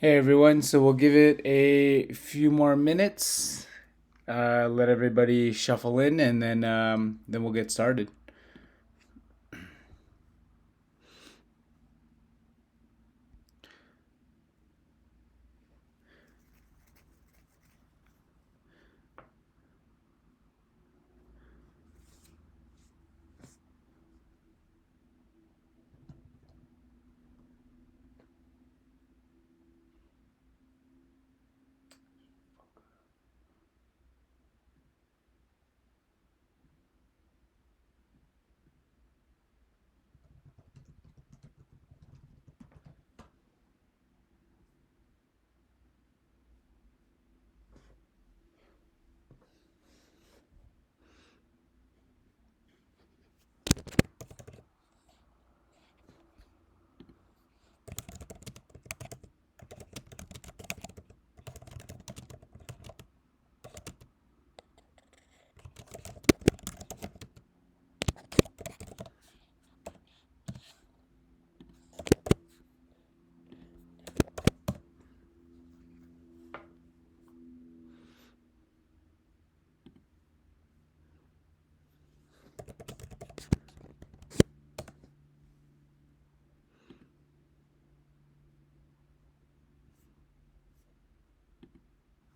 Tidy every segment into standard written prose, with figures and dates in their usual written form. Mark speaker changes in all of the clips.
Speaker 1: Hey everyone, so we'll give it a few more minutes, let everybody shuffle in, and then we'll get started.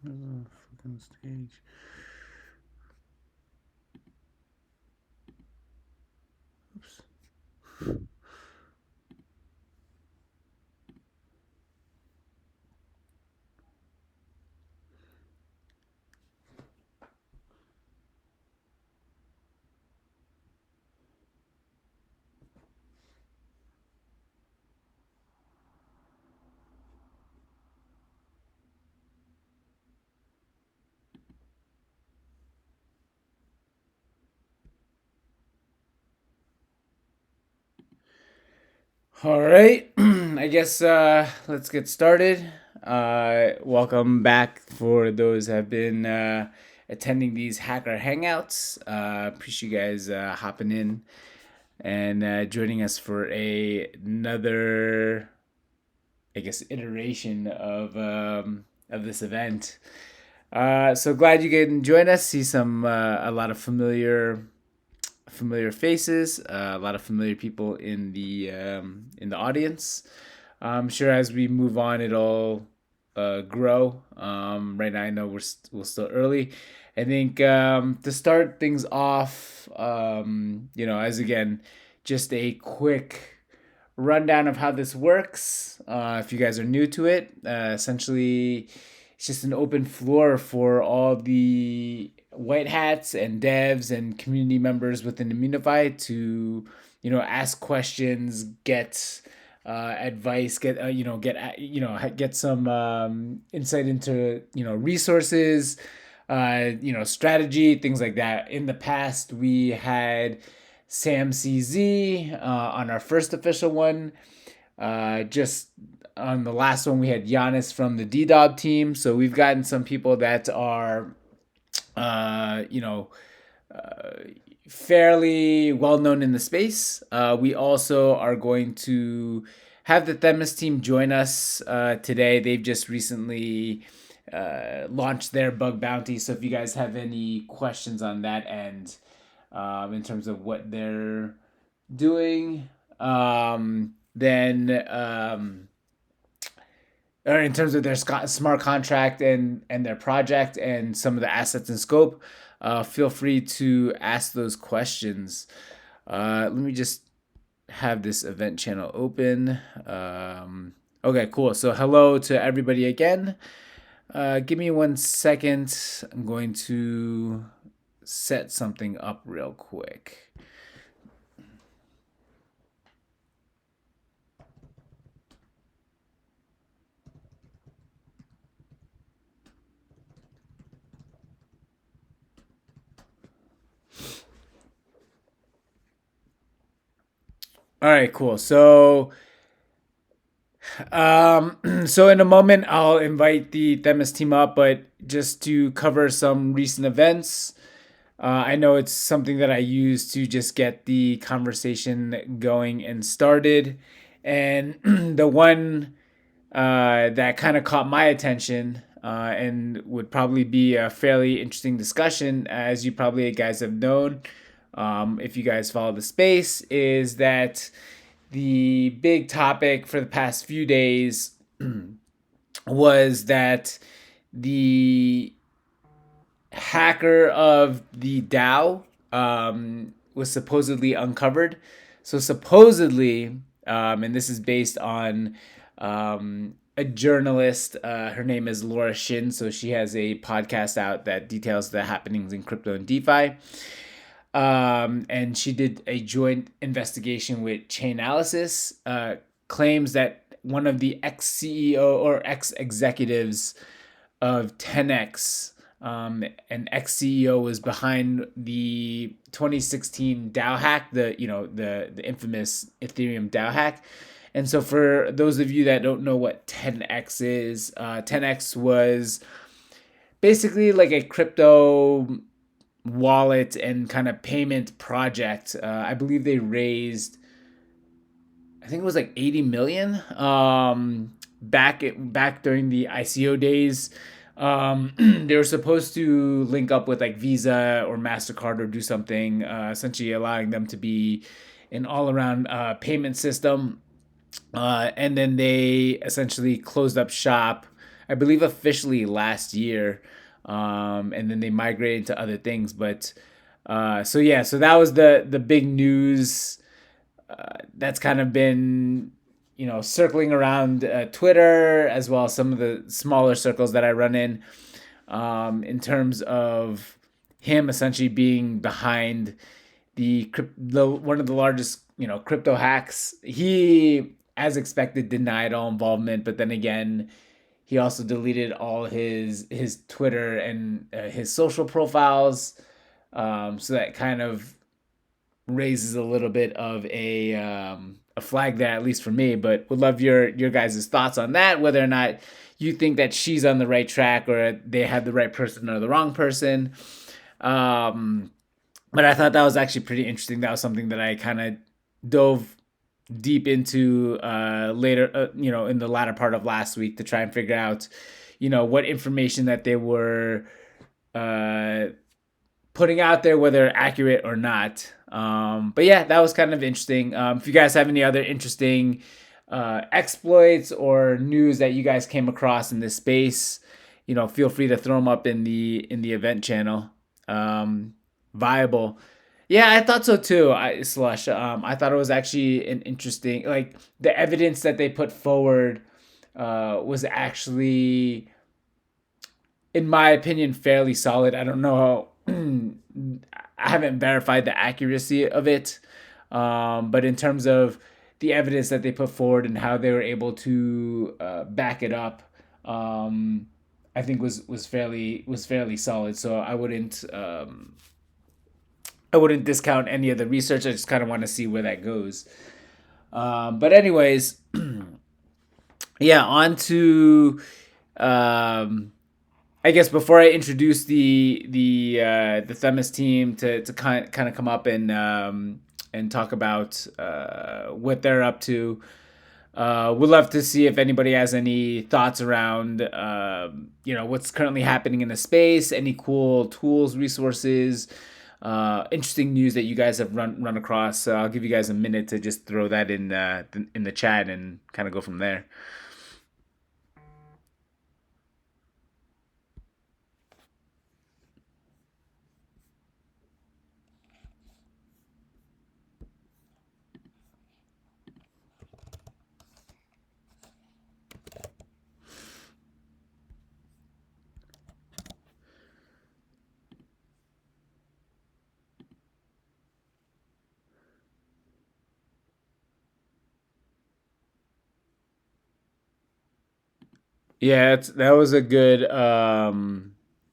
Speaker 1: Fucking stage. Oops. All right, I guess let's get started. Welcome back for those that have been attending these hacker hangouts. Appreciate you guys hopping in and joining us for another, I guess, iteration of this event. So glad you can join us. See some a lot of familiar faces, a lot of familiar people in the audience. I'm sure as we move on, it'll grow. Right now, I know we're still early. I think to start things off, as again, just a quick rundown of how this works. If you guys are new to it, essentially, it's just an open floor for all the white hats and devs and community members within Immunify to, ask questions, get advice, get get some insight into resources, strategy, things like that. In the past, we had Sam CZ on our first official one. Just on the last one, we had Giannis from the DDoB team. So we've gotten some people that are, uh, you know, fairly well known in the space. We also are going to have the Themis team join us today. They've just recently launched their bug bounty. So if you guys have any questions on that end, in terms of what they're doing, then or in terms of their smart contract and their project and some of the assets and scope, feel free to ask those questions. Let me just have this event channel open. Okay, cool. So hello to everybody again. Give me 1 second. I'm going to set something up real quick. All right, cool. So in a moment, I'll invite the Themis team up, but just to cover some recent events. I know it's something that I use to just get the conversation going and started. And the one that kind of caught my attention and would probably be a fairly interesting discussion, as you probably guys have known, if you guys follow the space, is that the big topic for the past few days was that the hacker of the DAO was supposedly uncovered. So supposedly, and this is based on a journalist. Her name is Laura Shin. So she has a podcast out that details the happenings in crypto and DeFi. And she did a joint investigation with Chainalysis, claims that one of the ex-CEO or ex-executives of 10x, an ex-CEO, was behind the 2016 DAO hack, the infamous Ethereum DAO hack. And so for those of you that don't know what 10x is, 10x was basically like a crypto wallet and kind of payment project. I believe they raised, I think it was like 80 million back during the ICO days. They were supposed to link up with like Visa or MasterCard or do something, essentially allowing them to be an all-around payment system. And then they essentially closed up shop, I believe officially last year. And then they migrated to other things. But so that was the big news that's kind of been, circling around Twitter, as well as some of the smaller circles that I run in terms of him essentially being behind the one of the largest, crypto hacks. He, as expected, denied all involvement, but then again, he also deleted all his Twitter and his social profiles. So that kind of raises a little bit of a flag there, at least for me. But would love your guys' thoughts on that, whether or not you think that she's on the right track or they had the right person or the wrong person. But I thought that was actually pretty interesting. That was something that I kind of dove deep into later, in the latter part of last week to try and figure out, what information that they were putting out there, whether accurate or not. But yeah, that was kind of interesting. If you guys have any other interesting exploits or news that you guys came across in this space, feel free to throw them up in the event channel. Viable. Yeah, I thought so too. Slush. I thought it was actually an interesting, like the evidence that they put forward was actually, in my opinion, fairly solid. I don't know how, I haven't verified the accuracy of it, but in terms of the evidence that they put forward and how they were able to back it up, I think was fairly solid. So I wouldn't discount any of the research. I just kind of want to see where that goes. But anyways, yeah, on to I guess before I introduce the themis team to kind of come up and talk about what they're up to. We'd love to see if anybody has any thoughts around what's currently happening in the space, any cool tools, resources, interesting news that you guys have run across. So I'll give you guys a minute to just throw that in the chat and kind of go from there. Yeah, that was a good.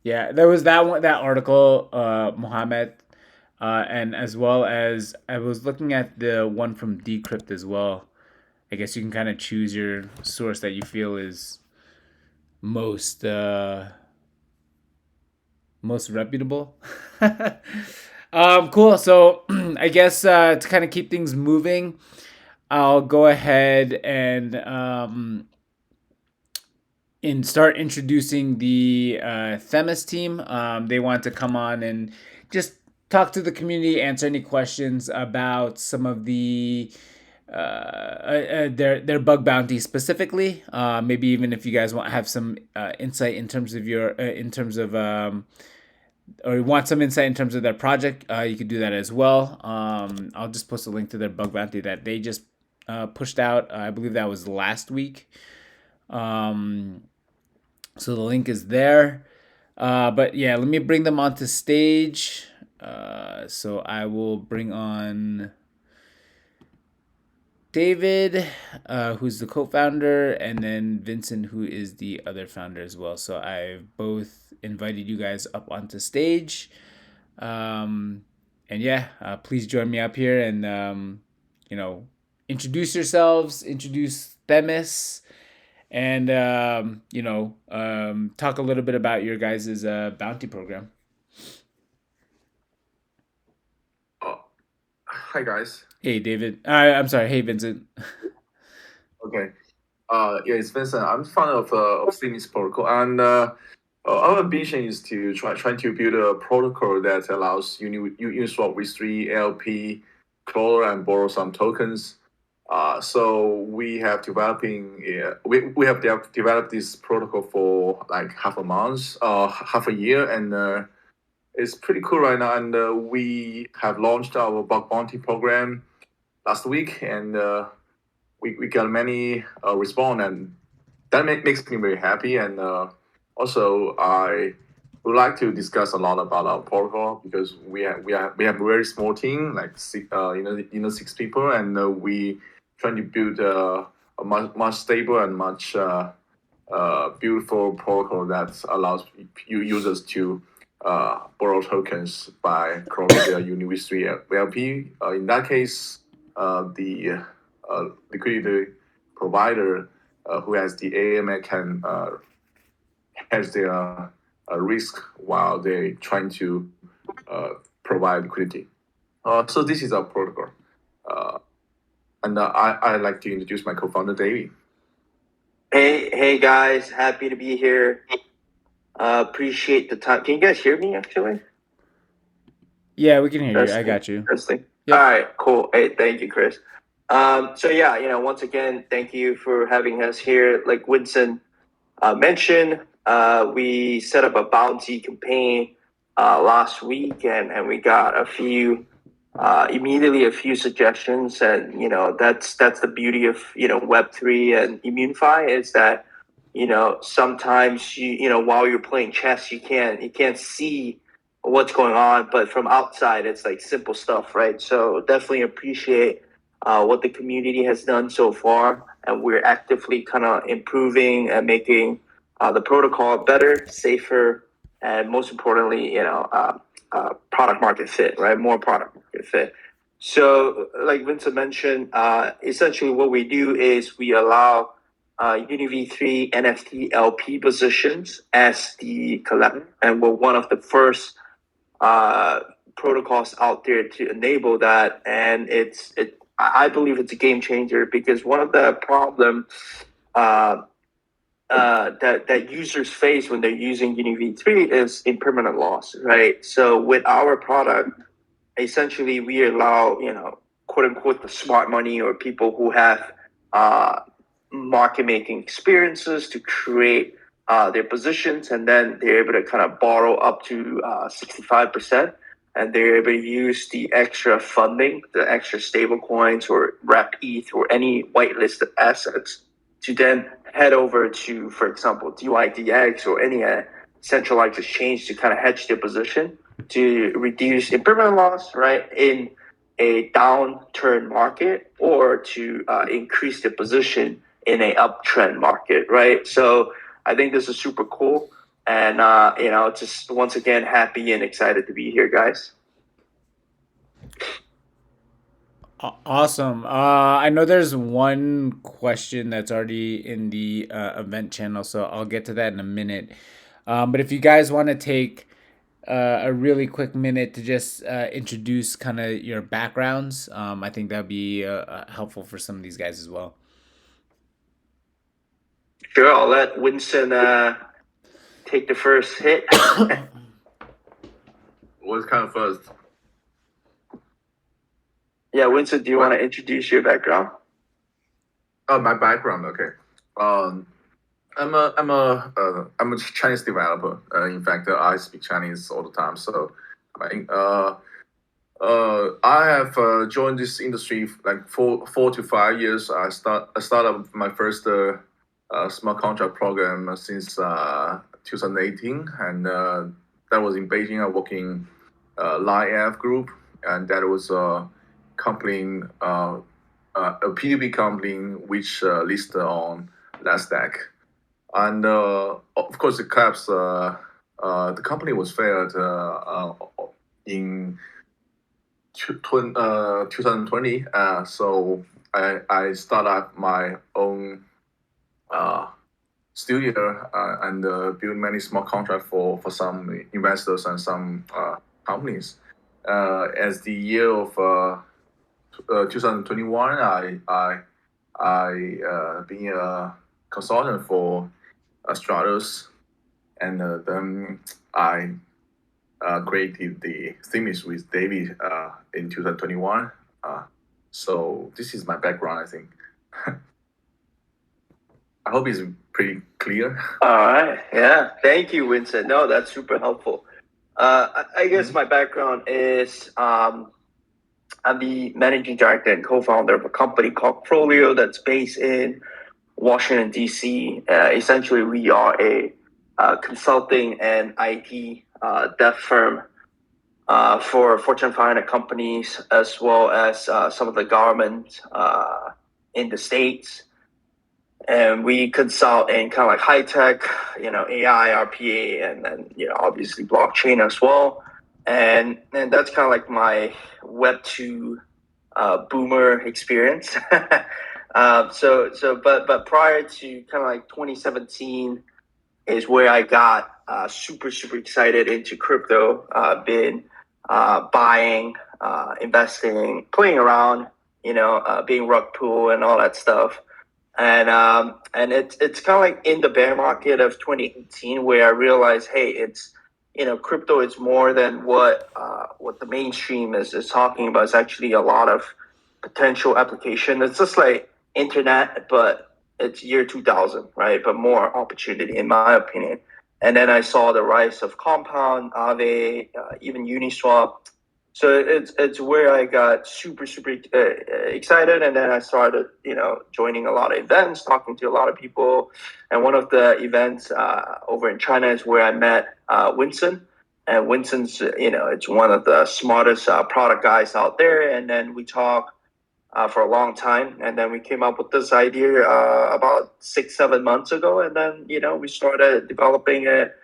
Speaker 1: Yeah, there was that article, Mohammed, and as well as I was looking at the one from Decrypt as well. I guess you can kind of choose your source that you feel is most most reputable. Cool. So I guess to kind of keep things moving, I'll go ahead and and start introducing the Themis team. They want to come on and just talk to the community, answer any questions about some of the their bug bounty specifically. Maybe even if you guys want have some insight in terms of your in terms of or you want some insight in terms of their project, you could do that as well. I'll just post a link to their bug bounty that they just pushed out. I believe that was last week. Um, so the link is there. But yeah, let me bring them onto stage. So I will bring on David, who's the co-founder, and then Vincent, who is the other founder as well. So I've both invited you guys up onto stage. And yeah, please join me up here and, you know, introduce yourselves, introduce Themis, and, talk a little bit about your guys' bounty program.
Speaker 2: Hi guys.
Speaker 1: Hey, David. I'm sorry. Hey, Vincent.
Speaker 2: Okay. Yeah, it's Vincent. I'm founder of themis protocol, and our ambition is to try to build a protocol that allows Uniswap V3 LP clone and borrow some tokens. So we have developed this protocol for like half a month, half a year, and it's pretty cool right now. And we have launched our bug bounty program last week, and we got many response, and that makes me very happy. And also, I would like to discuss a lot about our protocol because we have a very small team, like six people, and we trying to build a much stable and much beautiful protocol that allows users to borrow tokens by cloning their Uni-V3 LP. In that case, the liquidity provider who has the AMA can hedge their risk while they trying to provide liquidity. So this is our protocol. And I like to introduce my co-founder, Davey.
Speaker 3: Hey guys, happy to be here. Appreciate the time. Can you guys hear me actually?
Speaker 1: Yeah, we can hear you. I got you.
Speaker 3: Interesting.
Speaker 1: Yep.
Speaker 3: All right, cool. Hey, thank you, Chris. So yeah, once again, thank you for having us here. Like Winston mentioned, we set up a bounty campaign last week, and we got immediately a few suggestions, and that's the beauty of Web3 and Immunify is that sometimes while you're playing chess you can't see what's going on, but from outside it's like simple stuff, right? So definitely appreciate what the community has done so far, and we're actively kind of improving and making the protocol better, safer, and most importantly, product market fit, right? More product market fit. So, like Vincent mentioned, essentially what we do is we allow UniV3 NFT LP positions as the collector, and we're one of the first protocols out there to enable that. And I believe it's a game changer because one of the problems that users face when they're using UniV3 is impermanent loss, right? So with our product, essentially we allow, quote unquote, the smart money or people who have market making experiences to create their positions, and then they're able to kind of borrow up to 65%, and they're able to use the extra funding, the extra stable coins or wrap ETH or any whitelisted assets to then head over to, for example, DYDX or any centralized exchange to kind of hedge their position to reduce impermanent loss, right, in a downturn market, or to increase their position in a uptrend market, right? So I think this is super cool, and just once again happy and excited to be here, guys.
Speaker 1: Awesome. I know there's one question that's already in the event channel, so I'll get to that in a minute. But if you guys want to take a really quick minute to just introduce kind of your backgrounds, I think that'd be helpful for some of these guys as well.
Speaker 3: Sure, I'll let Winston take the first hit.
Speaker 2: What's kind of first?
Speaker 3: Yeah, Winston, do you want to introduce your background?
Speaker 2: Oh, my background. Okay. I'm a Chinese developer. In fact, I speak Chinese all the time. So, I have joined this industry like 4 to 5 years. I started my first smart contract program since 2018, and that was in Beijing. I work in LIF Group, and that was a company, a P2P company which listed on Nasdaq. And of course, the company was failed in 2020. So I started my own studio and build many small contracts for some investors and some companies. As the year of 2021, I being a consultant for Stratos, and then I created the themis with David in 2021. So this is my background, I think. I hope it's pretty clear.
Speaker 3: All right. Yeah. Thank you, Winston. No, that's super helpful. I guess my background is I'm the managing director and co-founder of a company called Prolio that's based in Washington, D.C. Essentially, we are a consulting and IT dev firm for Fortune 500 companies, as well as some of the government in the States. And we consult in kind of like high tech, AI, RPA, and then, obviously blockchain as well. And that's kind of like my Web 2 boomer experience. But prior to kind of like 2017 is where I got super excited into crypto. Been buying, investing, playing around, being rug pull and all that stuff. And it's kind of like in the bear market of 2018 where I realized, hey, it's crypto is more than what the mainstream is talking about. It's actually a lot of potential application. It's just like internet, but it's year 2000, right? But more opportunity, in my opinion. And then I saw the rise of Compound, Aave, even Uniswap. So it's where I got super excited, and then I started joining a lot of events, talking to a lot of people, and one of the events over in China is where I met Winston, and Winston's it's one of the smartest product guys out there, and then we talked for a long time, and then we came up with this idea about 6-7 months ago, and then we started developing it.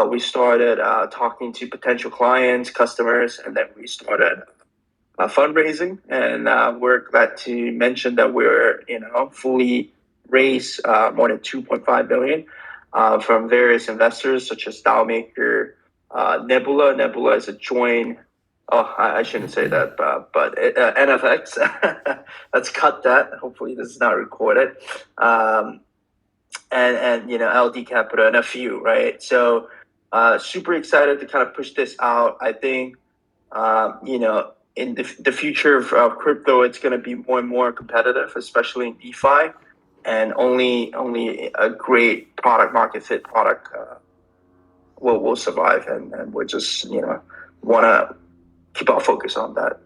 Speaker 3: We started talking to potential clients, customers, and then we started fundraising. And we're glad to mention that we're fully raised more than 2.5 billion from various investors such as Maker, Nebula. Nebula is a joint. Oh, I shouldn't say that, but NFX. Let's cut that. Hopefully, this is not recorded. And LD Capital and a few, right? So super excited to kind of push this out. I think in the future of crypto, it's going to be more and more competitive, especially in DeFi, and only a great product market fit product will survive, and we're just want to keep our focus on that.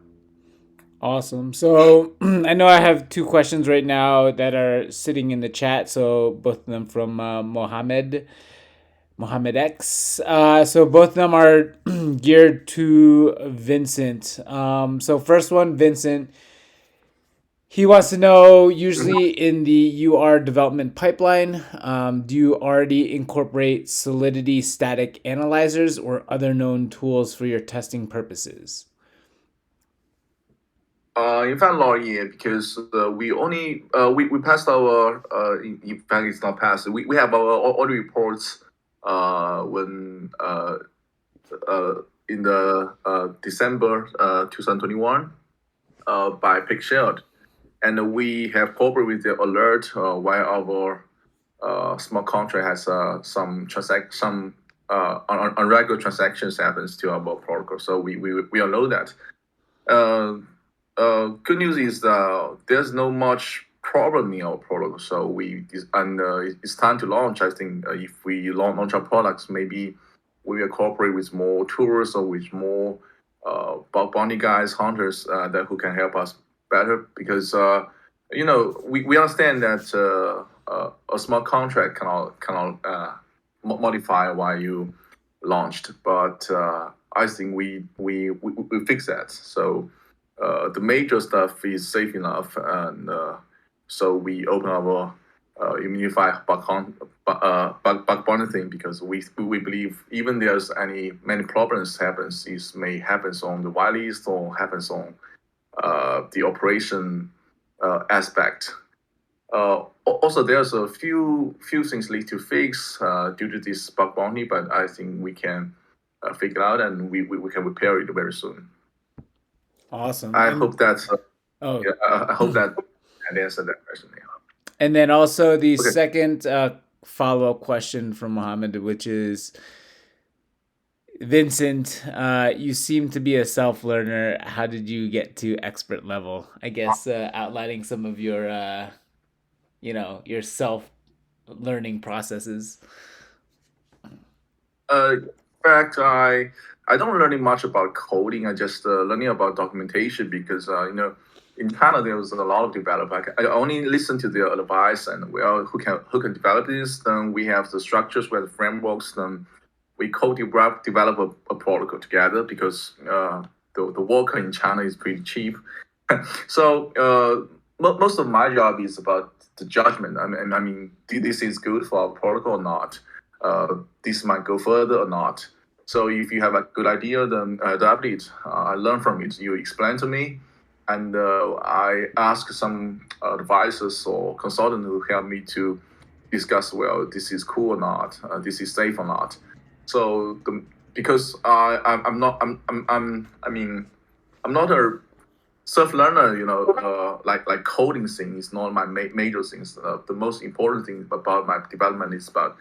Speaker 1: Awesome. So I know I have two questions right now that are sitting in the chat. So both of them from Mohammed X. So both of them are geared to Vincent. So first one, Vincent. He wants to know, usually in the UR development pipeline, do you already incorporate Solidity static analyzers or other known tools for your testing purposes?
Speaker 2: In fact, not yet, because we only we passed our in fact it's not passed. We have our audit reports when in the December 2021 by PickShield, and we have cooperated with the alert via our smart contract has some irregular transactions happens to our protocol. So we all know that. Good news is there's no much problem in our protocol. So it's time to launch. I think if we launch our products, maybe we will cooperate with more tourists or with more bounty guys, hunters that who can help us better because we understand that a smart contract cannot modify while you launched, but I think we fix that. So the major stuff is safe enough, and so we open our unify bug bounty thing because we believe even there's many problems happens, it may happens on the whitelist or happens on the operation aspect. Also, there's a few things need to fix due to this bug bounty, but I think we can figure out and we can repair it very soon.
Speaker 1: Awesome.
Speaker 2: I hope that's
Speaker 1: Oh,
Speaker 2: I hope that answered that question. Yeah.
Speaker 1: and then also the
Speaker 2: Okay.
Speaker 1: second follow-up question from Mohammed, which is, Vincent, you seem to be a self-learner. How did you get to expert level? I guess outlining some of your, your self-learning processes.
Speaker 2: In fact, I don't learning much about coding. I just learning about documentation because in China there was a lot of developer. I only listen to their advice and who can develop this. Then we have the structures, we have the frameworks. Then we co-develop a protocol together because the worker in China is pretty cheap. So most of my job is about the judgment. I mean, this is good for our protocol or not? This might go further or not. So if you have a good idea, then adapt it. I learn from it. You explain to me, and I ask some advisors or consultants who help me to discuss. Well, this is cool or not. This is safe or not. So because I'm not I mean I'm not a self learner. Like coding thing is not my major things. The most important thing about my development is about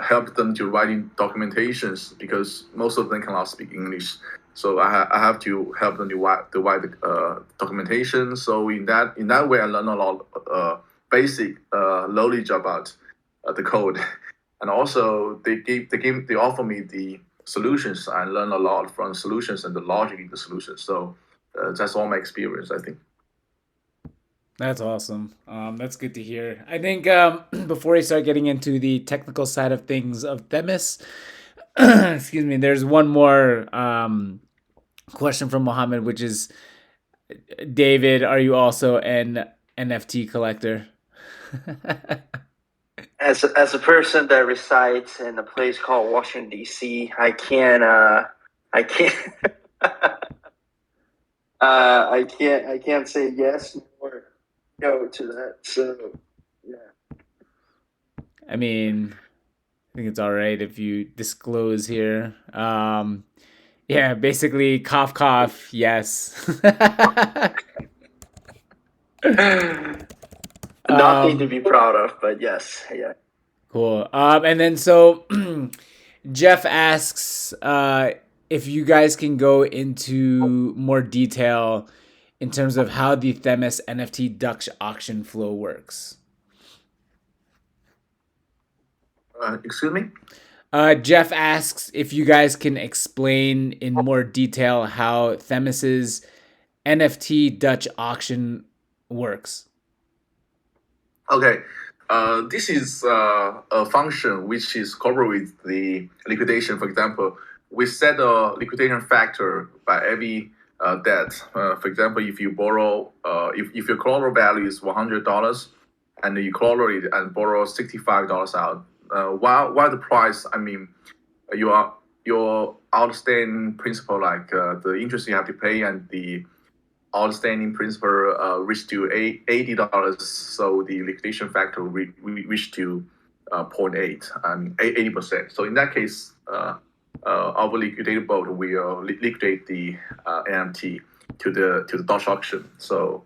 Speaker 2: help them to writing documentations because most of them cannot speak English. So I have to help them to write the documentation. So in that way, I learn a lot basic knowledge about the code, and also they offer me the solutions. I learn a lot from the solutions and the logic in the solutions. So that's all my experience, I think.
Speaker 1: That's awesome. That's good to hear. I think before I start getting into the technical side of things of themis, excuse me, there's one more question from Mohammed, which is, David, are you also an NFT collector?
Speaker 3: As a person that resides in a place called Washington D.C., I can't I can't say yes or no to that. So yeah.
Speaker 1: I mean, I think it's all right if you disclose here. Yeah, basically, cough, cough, yes.
Speaker 3: Nothing to be proud of, but yes, yeah.
Speaker 1: Cool. And then so Jeff asks if you guys can go into more detail in terms of how the themis NFT Dutch auction flow works.
Speaker 2: Excuse me.
Speaker 1: Jeff asks if you guys can explain in more detail how Themis's NFT Dutch auction works.
Speaker 2: Okay. This is a function which is covered with the liquidation. For example, we set a liquidation factor by every debt. For example, if you borrow, if your collateral value is $100 and you collateral it and borrow $65 out, while the price, I mean, your outstanding principal, like the interest you have to pay and the outstanding principal reached to $80, so the liquidation factor reached to 0.8, I mean 80%. So in that case, our liquidated boat will liquidate the NFT to the Dutch auction. So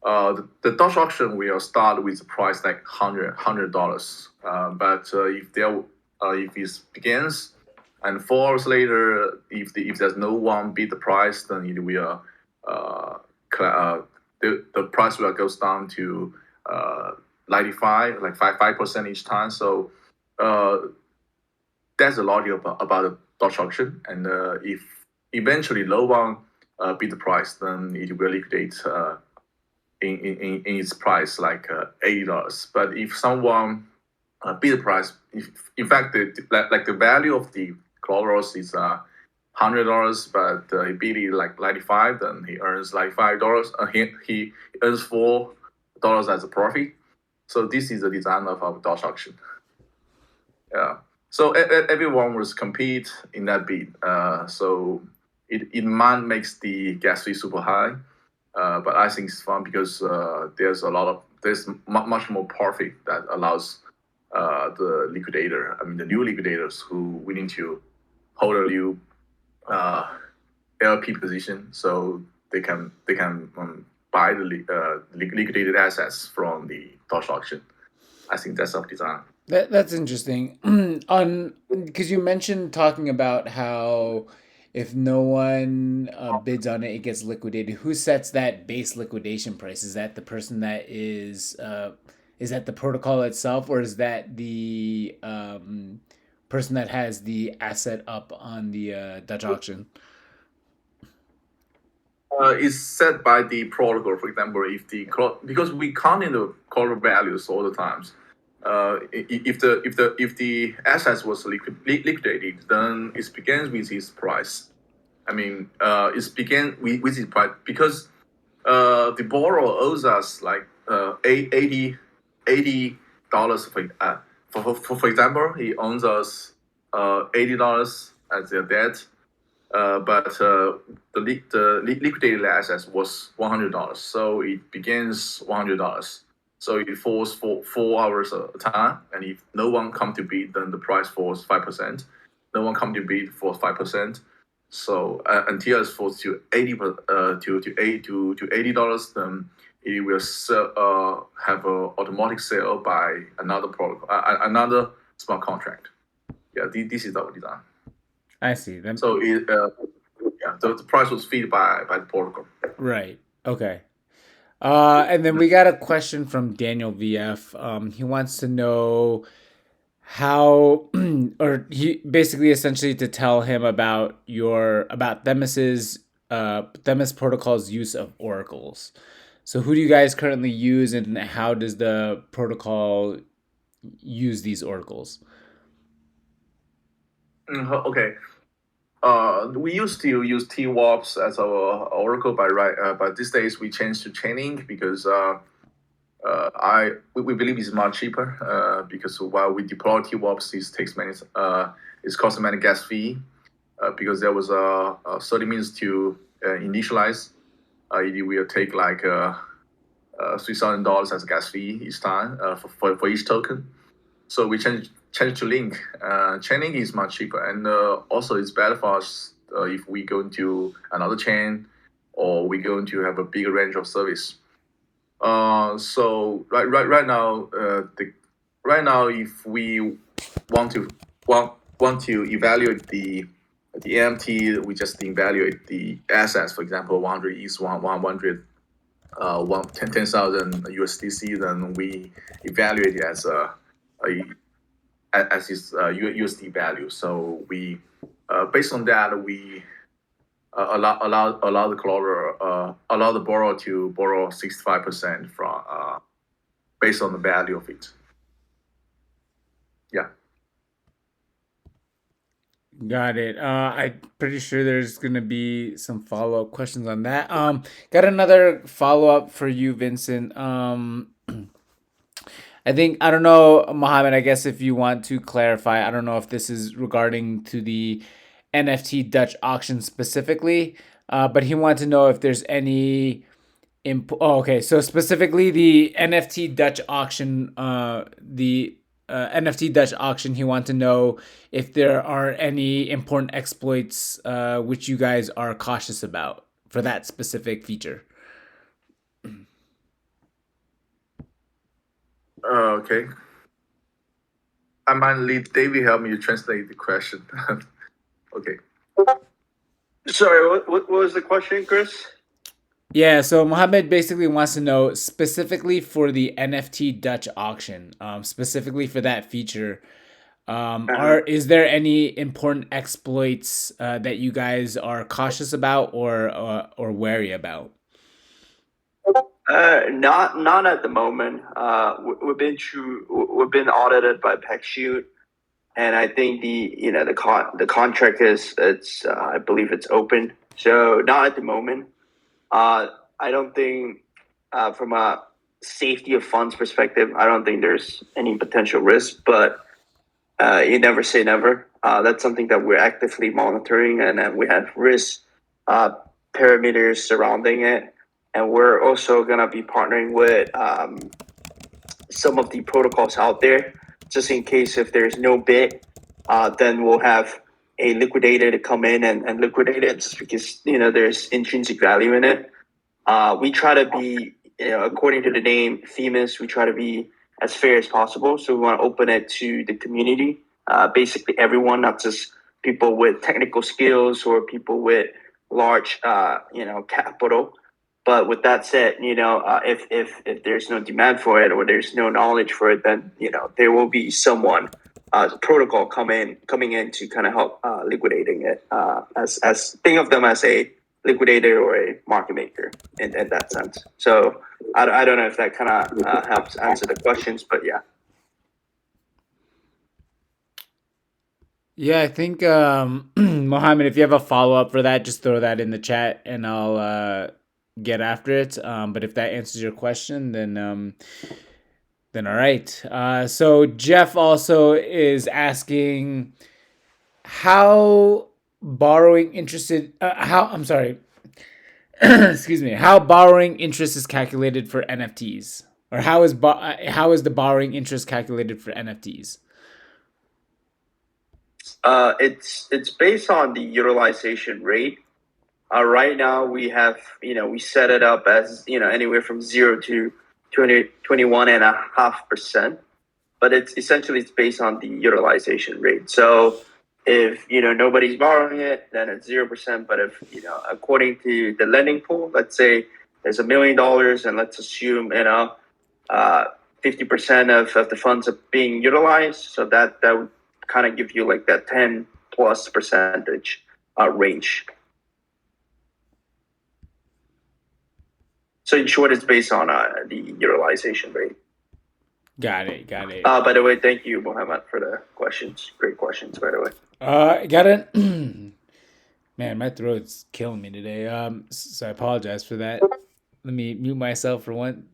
Speaker 2: the Dutch auction will start with a price like $100. But if it begins and 4 hours later, if there's no one beat the price, then it will the price will goes down to 95, like 5% each time. So that's the logic about the Dutch auction. And if eventually no one beat the price, then it will liquidate in its price like $80. But if someone beat the price, in fact, the value of the collaterals is $100, but he beat it like 95, then he earns like $5. He earns $4 as a profit. So this is the design of our Dutch auction. Yeah. So everyone was compete in that bid. So it might makes the gas fee super high, but I think it's fun because there's much more profit that allows the liquidator. I mean, the new liquidators who willing to hold a new LP position, so they can buy the liquidated assets from the Dutch auction. I think that's our design.
Speaker 1: That's interesting. Because you mentioned talking about how if no one bids on it, it gets liquidated. Who sets that base liquidation price? Is that the person that is that the protocol itself, or is that the person that has the asset up on the Dutch auction?
Speaker 2: Is set by the protocol. For example, because we count in the collateral values all the times. If the assets was liquidated, then it begins with its price. I mean, it began with its price because the borrower owes us like $80 for example, he owns us $80 as their debt. But the liquidated assets was $100, so it begins $100. So it falls for 4 hours at a time, and if no one come to bid, then the price falls 5%. No one come to bid for 5%. So until it falls to $80, then it will have an automatic sale by another protocol, another smart contract. Yeah, this is our design.
Speaker 1: I see.
Speaker 2: So the price was fed by the protocol.
Speaker 1: Right. Okay. And then we got a question from Daniel VF. He wants to know how, or he basically essentially to tell him about Themis's Themis protocol's use of oracles. So who do you guys currently use, and how does the protocol use these oracles?
Speaker 2: Okay. We used to use TWAPs as our oracle, but these days we changed to chaining because we believe it's much cheaper because while we deploy TWAPs, it costs many gas fee because there was 30 minutes to initialize. It will take like $3,000 as a gas fee each time for each token. So we changed to Link. Chaining is much cheaper, and also it's better for us if we go into another chain or we going to have a bigger range of service. So right now, if we want to evaluate the Nft, we just evaluate the assets. For example, 100 is 100. 10,000 USDC, then we evaluate it as its USD value. So we based on that we allow the collateral allow the borrower to borrow 65% from based on the value of it. Yeah.
Speaker 1: Got it. I'm pretty sure there's gonna be some follow-up questions on that. Got another follow-up for you, Vincent. I think, I don't know, Mohammed, I guess if you want to clarify, I don't know if this is regarding to the NFT Dutch auction specifically, but he wanted to know if there's any okay, so specifically the NFT Dutch auction, NFT Dutch auction, he wanted to know if there are any important exploits which you guys are cautious about for that specific feature.
Speaker 2: Okay. I might leave David help me translate the question. Okay.
Speaker 3: Sorry, what was the question, Chris?
Speaker 1: Yeah, so Mohammed basically wants to know specifically for the NFT Dutch auction, specifically for that feature. Is there any important exploits that you guys are cautious about or wary about?
Speaker 3: Not at the moment. We've been audited by PeckShoot, and I think the contract is it's I believe it's open. So not at the moment. I don't think from a safety of funds perspective, I don't think there's any potential risk. But you never say never. That's something that we're actively monitoring, and then we have risk parameters surrounding it. And we're also gonna be partnering with some of the protocols out there, just in case if there's no bid, then we'll have a liquidator to come in and liquidate it, just because there's intrinsic value in it. We try to be, according to the name themis, we try to be as fair as possible. So we want to open it to the community, basically everyone, not just people with technical skills or people with large, capital. But with that said, if there's no demand for it or there's no knowledge for it, then there will be someone, protocol coming in to kind of help liquidating it. As think of them as a liquidator or a market maker in that sense. So I don't know if that kind of helps answer the questions, but yeah.
Speaker 1: Yeah, I think Mohammed, if you have a follow up for that, just throw that in the chat and I'll get after it. But if that answers your question, then all right. So Jeff also is asking how borrowing interested how I'm sorry. Excuse me. How borrowing interest is calculated for NFTs, or how is the borrowing interest calculated for NFTs?
Speaker 3: It's based on the utilization rate. Right now we have we set it up as anywhere from 0 to 21.5%, but it's based on the utilization rate. So if nobody's borrowing it, then it's 0%. But if according to the lending pool, let's say there's $1 million, and let's assume 50% of the funds are being utilized, so that would kind of give you like that 10+% range. So in short, it's based on the utilization rate.
Speaker 1: Got it.
Speaker 3: By the way, thank you, Mohammed, for the questions. Great questions, by the way.
Speaker 1: Got it. Man, my throat's killing me today. So I apologize for that. Let me mute myself for one.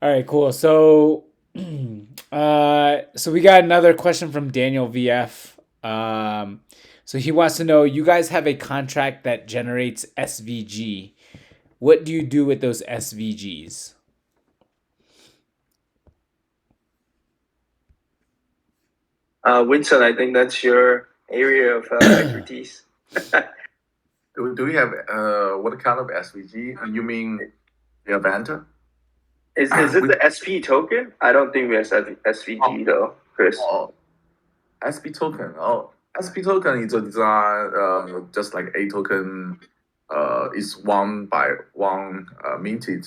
Speaker 1: All right, cool. So, so we got another question from Daniel VF. So he wants to know, you guys have a contract that generates SVG. What do you do with those SVGs?
Speaker 3: Winston, I think that's your area of expertise.
Speaker 2: Do we have what kind of SVG? You mean the vendor?
Speaker 3: Is it the SP token? I don't think we have SVG though, Chris.
Speaker 2: SP token. SP token is a design, just like A token. Is one by one minted.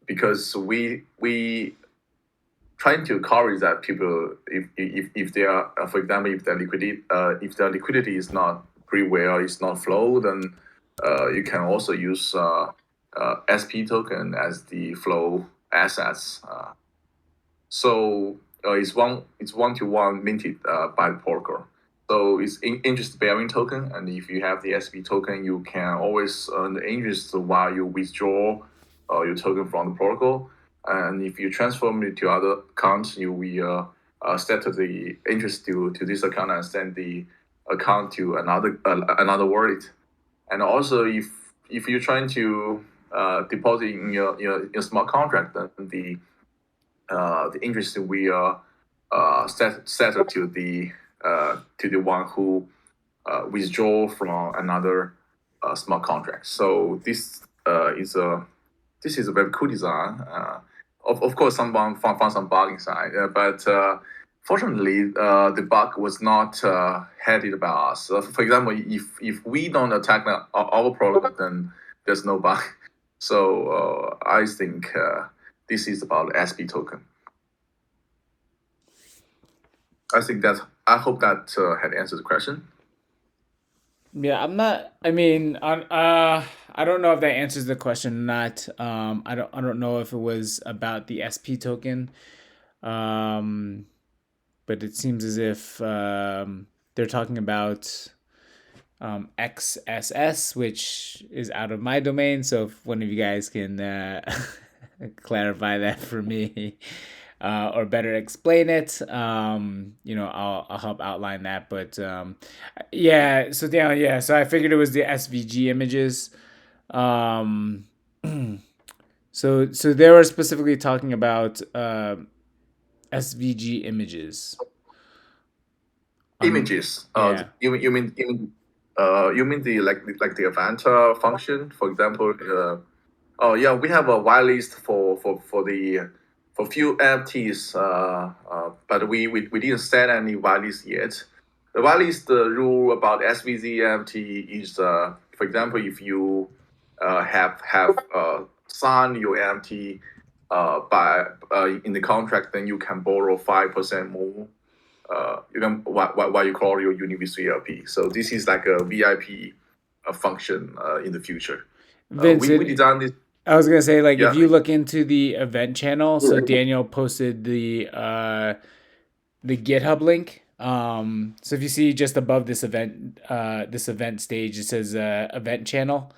Speaker 2: Because we trying to encourage that people, if they are, for example, if their liquidity is not pretty well, it's not flow, then you can also use SP token as the flow assets. So it's one to one minted by the protocol. So it's interest bearing token, and if you have the SP token, you can always earn the interest while you withdraw your token from the protocol. And if you transform it to other accounts, you will settle the interest to this account and send the account to another wallet. And also, if you're trying to deposit in your smart contract, then the interest will settle to the one who withdraw from another smart contract. So this is a very cool design. of course, someone found some bug inside, but fortunately, the bug was not headed by us. For example, if we don't attack our product, then there's no bug. So I think this is about SP token. I hope that had answered the question.
Speaker 1: Yeah, I'm not. I mean, I don't know if that answers the question or not. I don't know if it was about the SP token. But it seems as if they're talking about XSS, which is out of my domain. So if one of you guys can clarify that for me, or better explain it, I'll help outline that. But yeah, so Daniel, yeah, so I figured it was the SVG images. So they were specifically talking about SVG images.
Speaker 2: Images.
Speaker 1: Yeah.
Speaker 2: You mean the like the event function, for example. Oh yeah, we have a whitelist for few NFTs, but we didn't set any whitelist yet. The whitelist rule about SVG NFT is, for example, if you have signed your NFT by in the contract, then you can borrow 5% more. You can while you call your UniV3 LP. So this is like a VIP function in the future.
Speaker 1: Vincent,
Speaker 2: we designed this.
Speaker 1: I was gonna say, like,
Speaker 2: Yeah.
Speaker 1: if you look into the event channel, so Daniel posted the GitHub link. So if you see just above this event stage, it says event channel.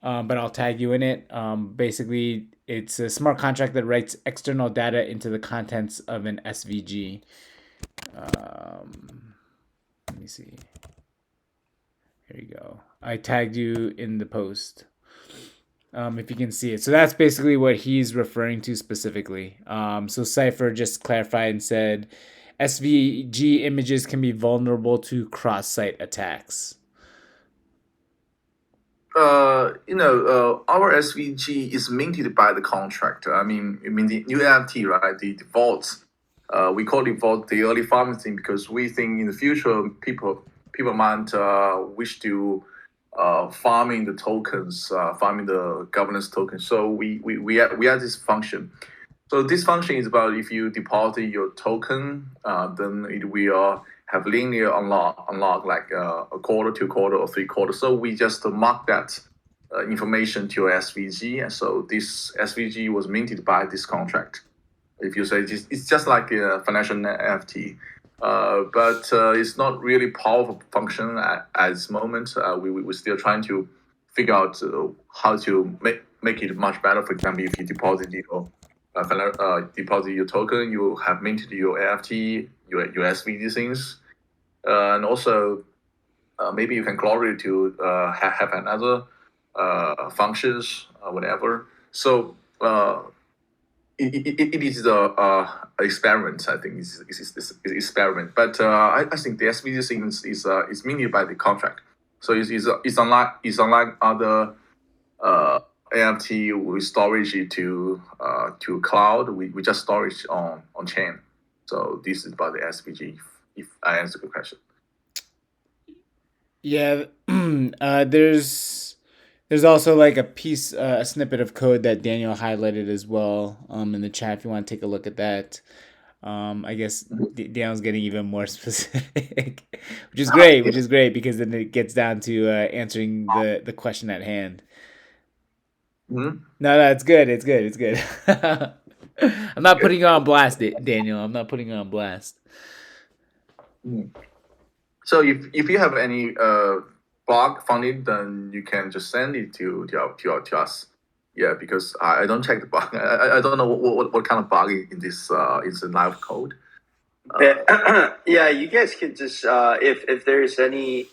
Speaker 1: But I'll tag you in it. Basically, it's a smart contract that writes external data into the contents of an SVG. Let me see. Here you go. I tagged you in the post. If you can see it. So that's basically what he's referring to specifically. So Cypher just clarified and said SVG images can be vulnerable to cross-site attacks.
Speaker 2: Our SVG is minted by the contractor. I mean the new NFT, right? The vaults. We call it vault the early farming thing because we think in the future people might wish to farming the tokens, farming the governance tokens. So we add this function. So this function is about if you deposit your token, then it will have linear unlock like a quarter, 2 quarter, or 3 quarters. So we just mark that information to your SVG, and so this SVG was minted by this contract. If you say it's just like a financial NFT, but it's not really powerful function at this moment. We're still trying to figure out how to make it much better. For example, if you deposit your token, you have minted your NFT, your SVG things, and also maybe you can collaborate to have another functions whatever. So it is the experiment. I think it's experiment, but I think the SVG thing is minted by the contract. So it's unlike other NFT with storage to cloud. We just storage on chain. So this is about the SVG. If I answer the question.
Speaker 1: Yeah, there's also like a snippet of code that Daniel highlighted as well in the chat. If you want to take a look at that, I guess Daniel's getting even more specific, which is great because then it gets down to answering the question at hand.
Speaker 2: Mm-hmm.
Speaker 1: No, it's good. I'm not putting you on blast, Daniel. I'm not putting you on blast.
Speaker 2: So if you have any bug found it, then you can just send it to us. Yeah, because I don't check the bug. I don't know what kind of bug in this is in live code.
Speaker 3: Yeah, you guys can just if there's any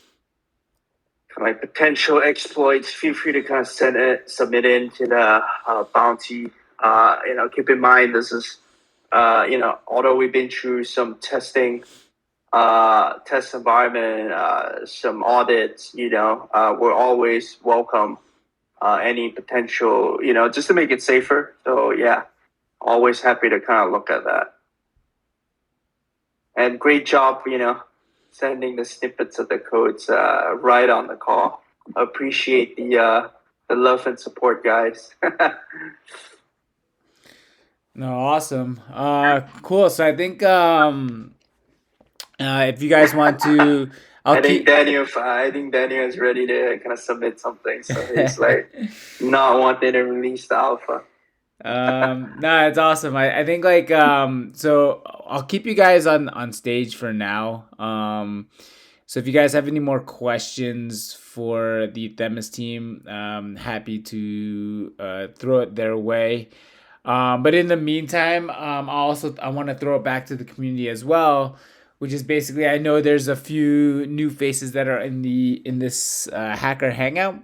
Speaker 3: kind of like potential exploits, feel free to kind of submit it into the bounty. Keep in mind this is although we've been through some testing, test environment, some audits, we're always welcome any potential, just to make it safer. So yeah, always happy to kind of look at that. And great job, sending the snippets of the codes right on the call. Appreciate the love and support, guys.
Speaker 1: No, awesome. Cool. So I think if you guys want to,
Speaker 3: I think Daniel is ready to kind of submit something. So he's like not wanting to release the alpha.
Speaker 1: No, it's awesome. I think like so I'll keep you guys on stage for now. So if you guys have any more questions for the Themis team, happy to throw it their way. But in the meantime, I want to throw it back to the community as well, which is basically I know there's a few new faces that are in this hacker hangout.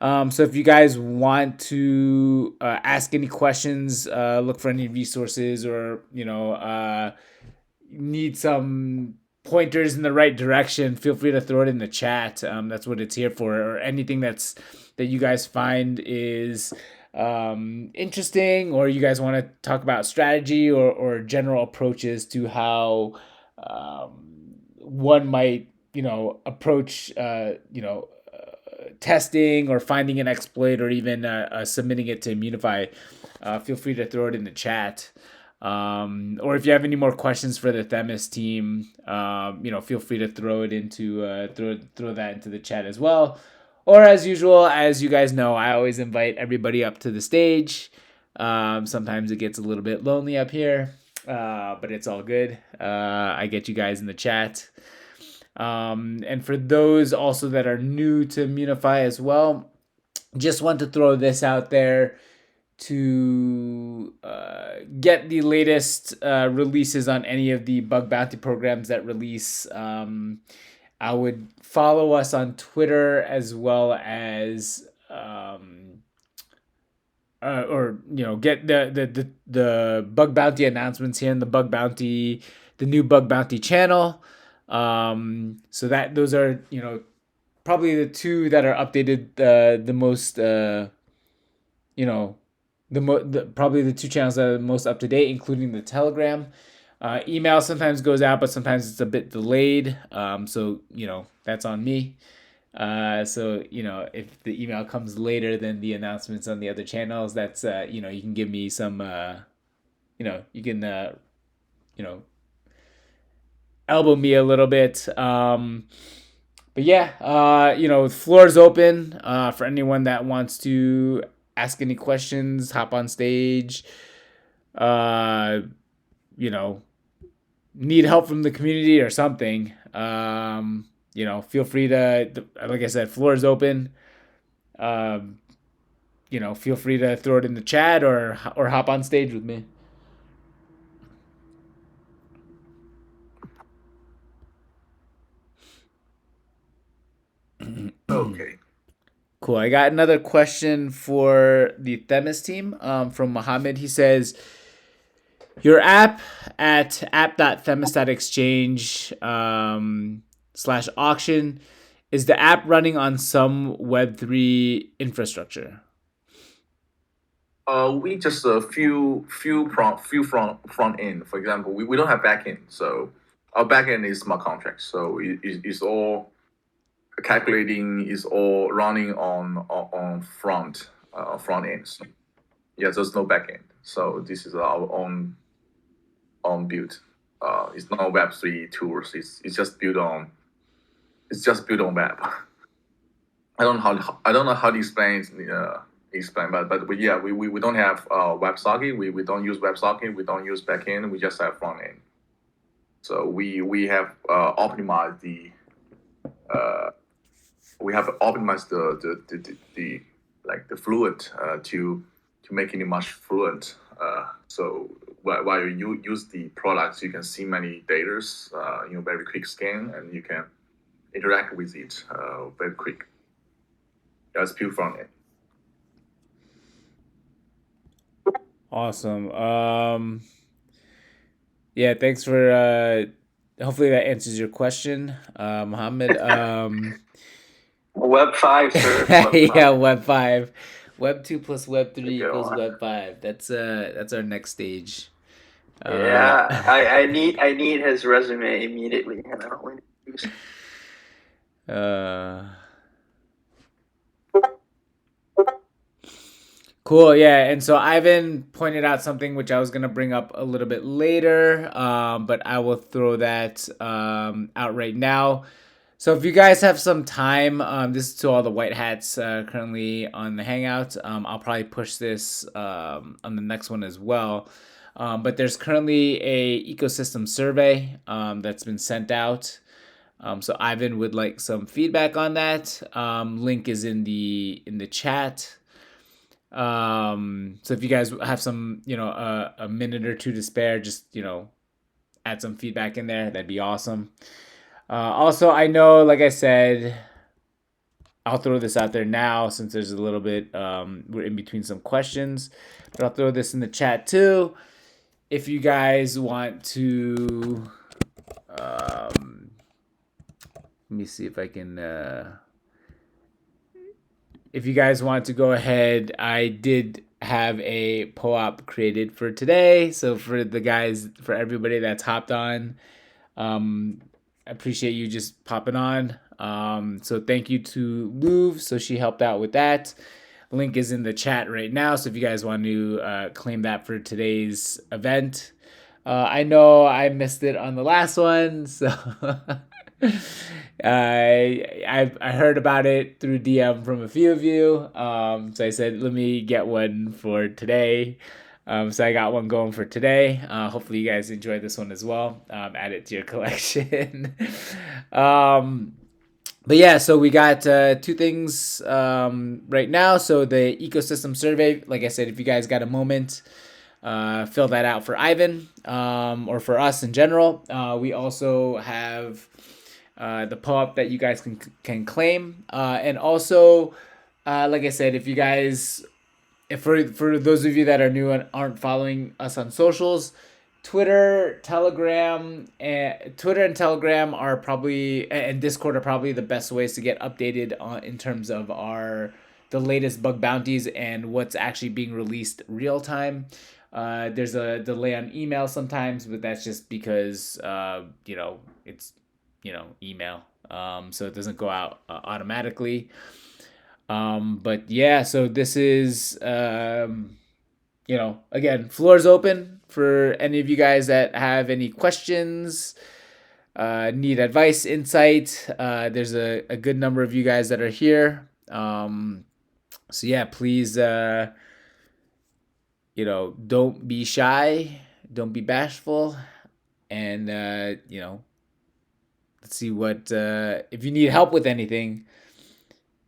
Speaker 1: So if you guys want to ask any questions, look for any resources, or need some pointers in the right direction, feel free to throw it in the chat. That's what it's here for. Or anything that you guys find is interesting, or you guys want to talk about strategy or general approaches to how one might approach testing or finding an exploit, or even submitting it to Immunify, feel free to throw it in the chat. Or if you have any more questions for the Themis team, feel free to throw it into throw that into the chat as well. Or as usual, as you guys know, I always invite everybody up to the stage. Sometimes it gets a little bit lonely up here, but it's all good. I get you guys in the chat. And for those also that are new to Immunify as well, just want to throw this out there to get the latest releases on any of the bug bounty programs that release. I would follow us on Twitter, as well as get the bug bounty announcements here in the new bug bounty channel. So that those are probably the two that are updated the most. Probably the two channels that are the most up to date, including the Telegram. Email sometimes goes out, but sometimes it's a bit delayed. So that's on me. So if the email comes later than the announcements on the other channels, that's you can give me some you can elbow me a little bit. But yeah, floor's open for anyone that wants to ask any questions, hop on stage, need help from the community or something. Feel free to, like I said, floor is open. Feel free to throw it in the chat or hop on stage with me.
Speaker 2: Okay.
Speaker 1: Cool. I got another question for the Themis team from Mohammed. He says, your app at app.themis.exchange /auction, is the app running on some Web3 infrastructure?
Speaker 2: We just a few front end. For example, we don't have back end, so our back end is smart contracts. So it's all calculating, is all running on front ends. Yeah, there's no back end. So this is our own build. It's not Web3 tools. It's just built on web. I don't know how to explain. But yeah, we don't have WebSocket. We don't use WebSocket. We don't use backend. We just have front end. So we have optimized the fluent to make it much fluent. So while you use the products, you can see many data, very quick scan, and you can interact with it very quick. That's pure front end.
Speaker 1: Awesome. Yeah, thanks for hopefully that answers your question, Mohammed.
Speaker 3: Web 5, sir.
Speaker 1: Yeah, Web 5. Web 2 plus Web 3
Speaker 3: Good
Speaker 1: equals
Speaker 3: one.
Speaker 1: Web 5. That's our next stage.
Speaker 3: Yeah, I need his resume immediately.
Speaker 1: Uh, Cool, yeah. And so Ivan pointed out something which I was gonna bring up a little bit later, but I will throw that out right now. So if you guys have some time, this is to all the white hats currently on the Hangout. I'll probably push this on the next one as well. But there's currently a ecosystem survey that's been sent out. So Ivan would like some feedback on that. Link is in the chat. So if you guys have some, a minute or two to spare, just, add some feedback in there. That'd be awesome. Also, I know, like I said, I'll throw this out there now since there's a little bit, we're in between some questions, but I'll throw this in the chat too. If you guys want to, let me see if I can, if you guys want to go ahead, I did have a POAP created for today. So for the guys, for everybody that's hopped on, I appreciate you just popping on. So thank you to Louv. So she helped out with that. Link is in the chat right now. So if you guys want to claim that for today's event, I know I missed it on the last one, so I heard about it through DM from a few of you. So I said, let me get one for today. So I got one going for today. Hopefully you guys enjoyed this one as well. Add it to your collection. But yeah, so we got two things right now. So the ecosystem survey, like I said, if you guys got a moment, fill that out for Ivan or for us in general. We also have the POAP that you guys can claim. And also, like I said, if you guys, if for those of you that are new and aren't following us on socials, Twitter, Telegram are probably, and Discord are probably the best ways to get updated on in terms of the latest bug bounties and what's actually being released real time. There's a delay on email sometimes, but that's just because it's email, so it doesn't go out automatically. But yeah, so this is again, floor's open for any of you guys that have any questions, need advice, insight. There's a good number of you guys that are here. So yeah, please, don't be shy, don't be bashful, and let's see what if you need help with anything,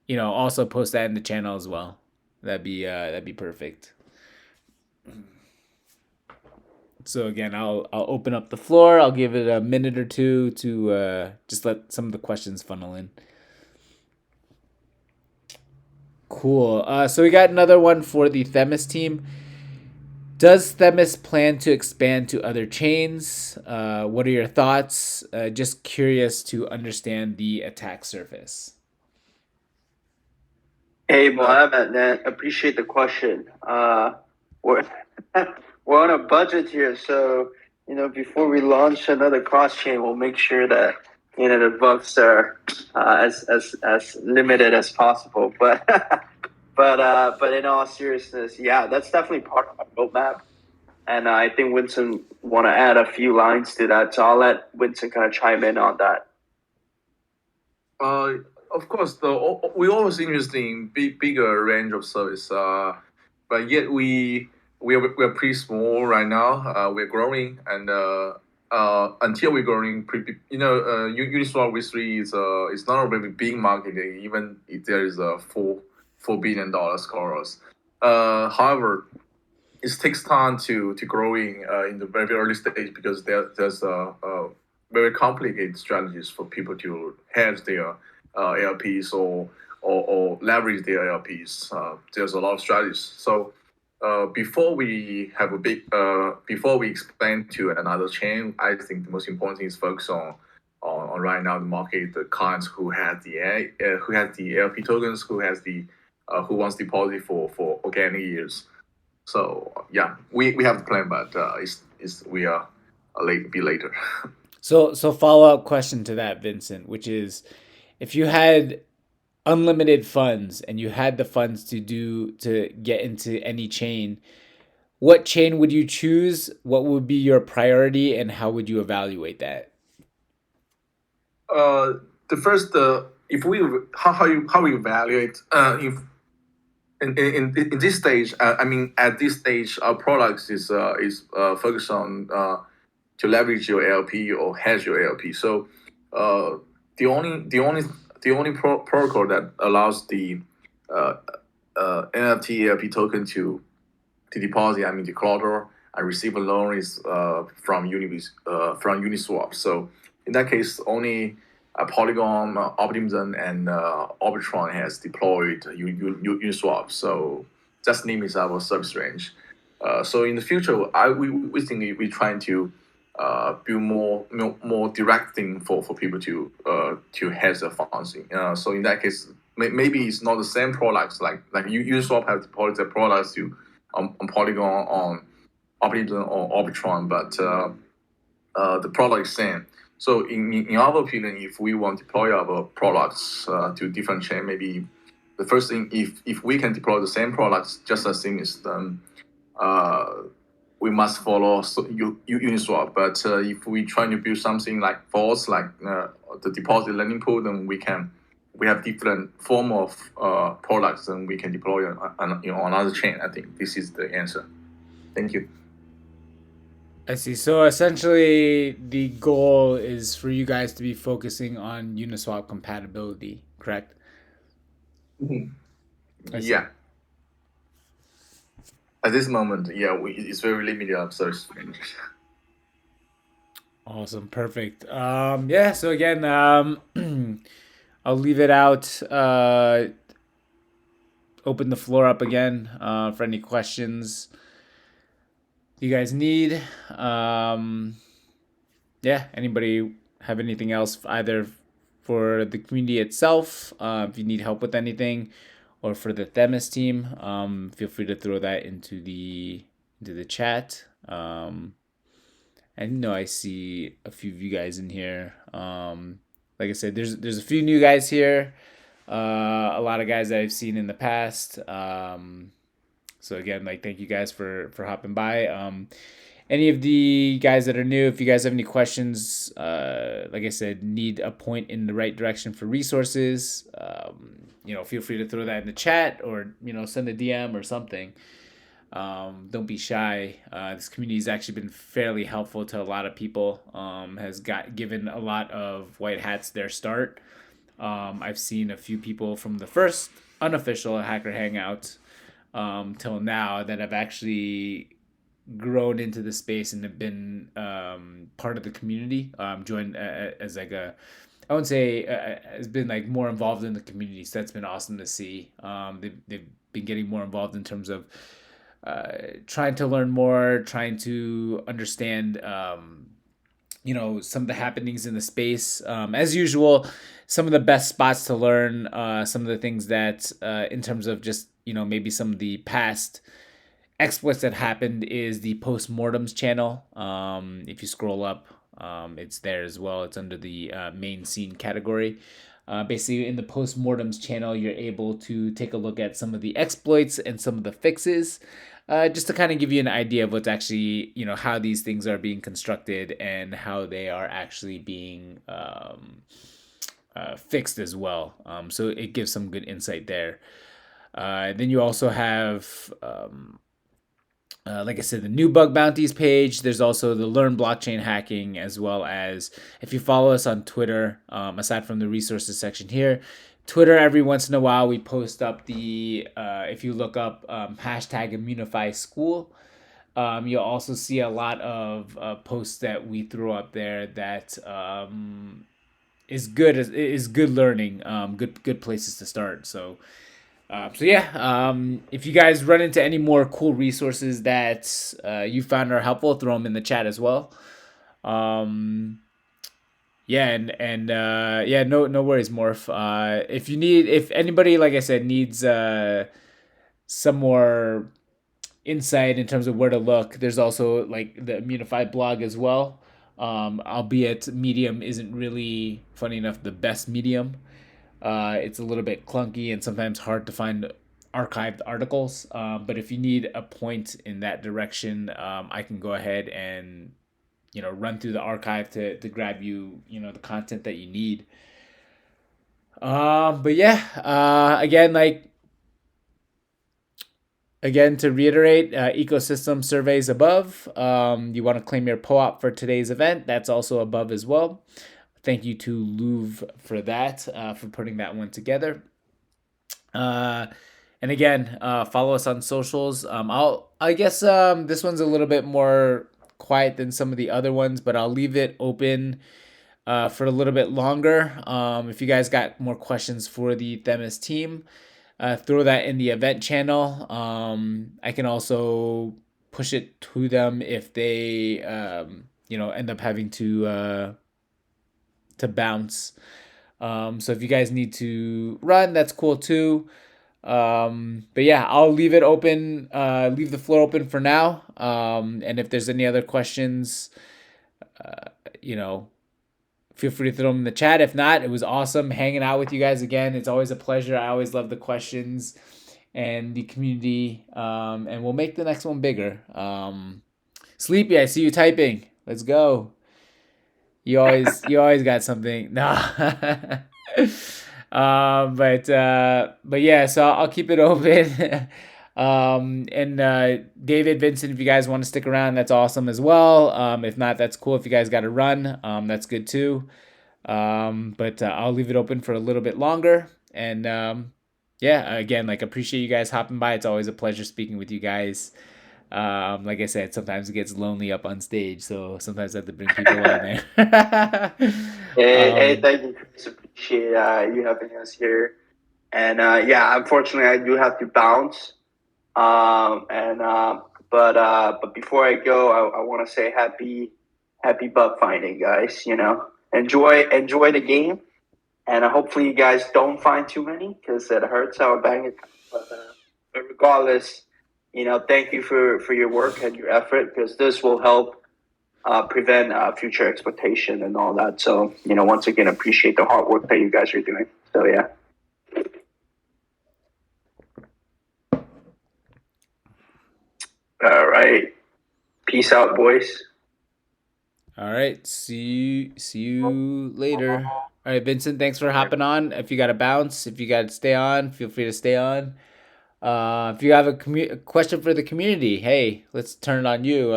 Speaker 1: also post that in the channel as well. That'd be perfect. So again, I'll open up the floor. I'll give it a minute or two to just let some of the questions funnel in. Cool. So we got another one for the Themis team. Does Themis plan to expand to other chains? What are your thoughts? Just curious to understand the attack surface.
Speaker 3: Hey, Mohammed, appreciate the question. We're we're on a budget here, so before we launch another cross chain, we'll make sure that the bucks are as limited as possible. But but in all seriousness, yeah, that's definitely part of my roadmap. And I think Winston want to add a few lines to that, so I'll let Winston kind of chime in on that.
Speaker 2: Of course, we always interested in bigger range of service, but yet we're pretty small right now. We're growing, and until we're growing, Uniswap V3 is not a very big market, even if there is a $4 billion scores. However, it takes time to growing in the very early stage because there's very complicated strategies for people to hedge their LPs or leverage their LPs. There's a lot of strategies. So before we expand to another chain, I think the most important thing is focus on right now the market, the clients who has the LP tokens, who has the who wants deposit for organic years. So yeah, we have the plan, but we are be later.
Speaker 1: So follow up question to that, Vincent, which is, if you had unlimited funds and you had the funds to get into any chain, what chain would you choose? What would be your priority, and how would you evaluate that?
Speaker 2: The first, if we how we evaluate if in this stage, I mean at this stage, our products is focused on to leverage your LP or hedge your LP. So uh, the only protocol that allows the uh, NFT LP token to deposit, I mean the collateral and receive a loan is from Uniswap. So in that case, only Polygon, Optimism, and Arbitron has deployed Uniswap. So that's limits our service range. So in the future, we think we're trying to build more direct thing for people to hedge their funds. So in that case, maybe it's not the same products like Uniswap have deployed their products to on Polygon, on Optimism or Arbitron, but the product is same. So in our opinion, if we want to deploy our products to different chain, maybe the first thing, if we can deploy the same products just as thing is done, we must follow Uniswap. But if we try to build something like for us, like the deposit lending pool, then we have different form of products, and we can deploy on another chain. I think this is the answer. Thank you.
Speaker 1: I see. So essentially, the goal is for you guys to be focusing on Uniswap compatibility, correct?
Speaker 2: Mhm.
Speaker 1: I see.
Speaker 2: Yeah. At this moment, yeah, it's very limited of search.
Speaker 1: Awesome. Perfect. Yeah. So again, I'll leave it out. Open the floor up again for any questions you guys need. Yeah. Anybody have anything else either for the community itself? If you need help with anything, or for the themis team, feel free to throw that into the chat. And I see a few of you guys in here. Like I said, there's a few new guys here. A lot of guys that I've seen in the past. So again, like, thank you guys for hopping by. Any of the guys that are new, if you guys have any questions, like I said, need a point in the right direction for resources, feel free to throw that in the chat, or send a DM or something. Don't be shy. This community has actually been fairly helpful to a lot of people. Has given a lot of white hats their start. I've seen a few people from the first unofficial Hacker Hangout till now that have actually grown into the space and have been part of the community. Joined as like I wouldn't say has been like more involved in the community. So that's been awesome to see. They've been getting more involved in terms of trying to learn more, trying to understand, some of the happenings in the space. As usual, some of the best spots to learn some of the things that, in terms of just, maybe some of the past exploits that happened, is the postmortems channel. If you scroll up, it's there as well. It's under the main scene category. Basically, in the postmortems channel, you're able to take a look at some of the exploits and some of the fixes, just to kind of give you an idea of what's actually, how these things are being constructed and how they are actually being fixed as well. So it gives some good insight there. Then you also have, like I said, the new bug bounties page. There's also the learn blockchain hacking, as well as, if you follow us on Twitter, aside from the resources section here, Twitter, every once in a while we post up the, if you look up hashtag Immunify School, you'll also see a lot of posts that we throw up there that is good learning, good places to start. So yeah, if you guys run into any more cool resources that you found are helpful, throw them in the chat as well. Yeah, and yeah, no worries, Morph. If anybody, like I said, needs some more insight in terms of where to look, there's also like the Immunified blog as well. Albeit Medium isn't really, funny enough, the best medium. It's a little bit clunky and sometimes hard to find archived articles. But if you need a point in that direction, I can go ahead and run through the archive to grab the content that you need. But yeah, again, to reiterate, ecosystem surveys above. You want to claim your POAP for today's event? That's also above as well. Thank you to Louvre for that, for putting that one together. And again, follow us on socials. I guess this one's a little bit more quiet than some of the other ones, but I'll leave it open for a little bit longer. If you guys got more questions for the Themis team, throw that in the event channel. I can also push it to them if they end up having to bounce. So if you guys need to run, that's cool too. But yeah, I'll leave it open, leave the floor open for now. And if there's any other questions, feel free to throw them in the chat. If not, it was awesome hanging out with you guys again. It's always a pleasure. I always love the questions and the community. And we'll make the next one bigger. Sleepy, I see you typing. Let's go. You always got something. No. But yeah, so I'll keep it open. And David, Vincent, if you guys want to stick around, that's awesome as well. If not, that's cool. If you guys got to run, that's good too. But I'll leave it open for a little bit longer. And yeah, again, appreciate you guys hopping by. It's always a pleasure speaking with you guys. Like I said, sometimes it gets lonely up on stage, so sometimes I have to bring people on there.
Speaker 3: Hey, thank you, Chris. Appreciate you having us here. And yeah, unfortunately, I do have to bounce. But before I go, I want to say happy bug finding, guys. Enjoy the game, and hopefully you guys don't find too many because it hurts our bank account. But regardless, thank you for your work and your effort because this will help prevent future exploitation and all that. So, once again, appreciate the hard work that you guys are doing. So, yeah. All right. Peace out, boys.
Speaker 1: All right. See you later. All right, Vincent, thanks for hopping on. If you got to bounce, if you got to stay on, feel free to stay on. If you have a question for the community, hey, let's turn it on you.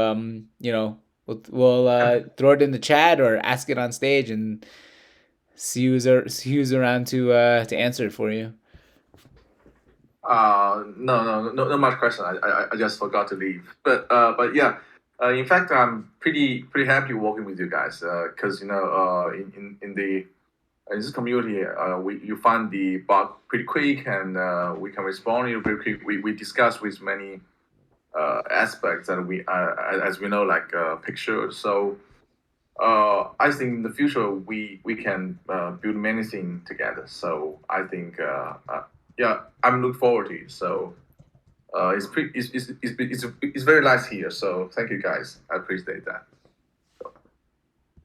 Speaker 1: We'll throw it in the chat or ask it on stage and see who's around to answer it for you.
Speaker 2: No much question. I just forgot to leave. But yeah, in fact, I'm pretty happy working with you guys because in this community, you find the bug pretty quick and we can respond pretty quick. We discuss with many aspects that we as we know, like pictures. So I think in the future we can build many things together. So I think yeah, I'm looking forward to it. So it's very nice here. So thank you guys. I appreciate that. So,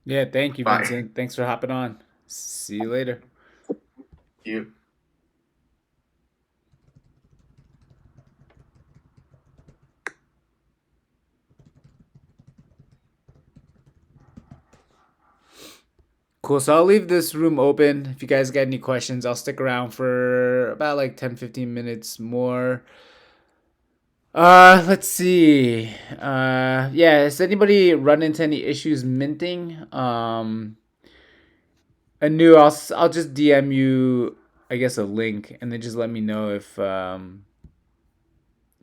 Speaker 1: yeah, thank you,
Speaker 2: bye.
Speaker 1: Vincent. Thanks for hopping on. See you later.
Speaker 2: You.
Speaker 1: Cool. So I'll leave this room open. If you guys got any questions, I'll stick around for about 10-15 minutes more. Let's see. Yeah, has anybody run into any issues minting? Anu, I'll just DM you, I guess, a link, and then just let me know if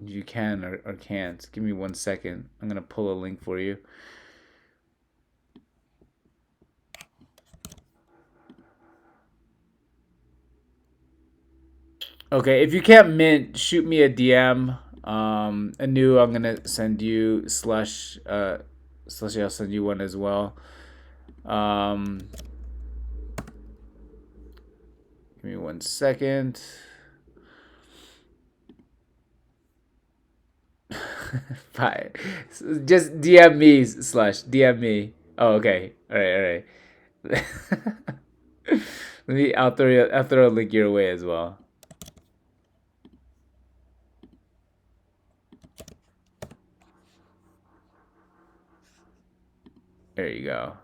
Speaker 1: you can or can't. Give me 1 second. I'm gonna pull a link for you. Okay, if you can't mint, shoot me a DM. Anu, I'm gonna send you slash I'll send you one as well. Give me 1 second. Fine. Just DM me, Slush. DM me. Oh, okay. All right. I'll throw a link your way as well. There you go.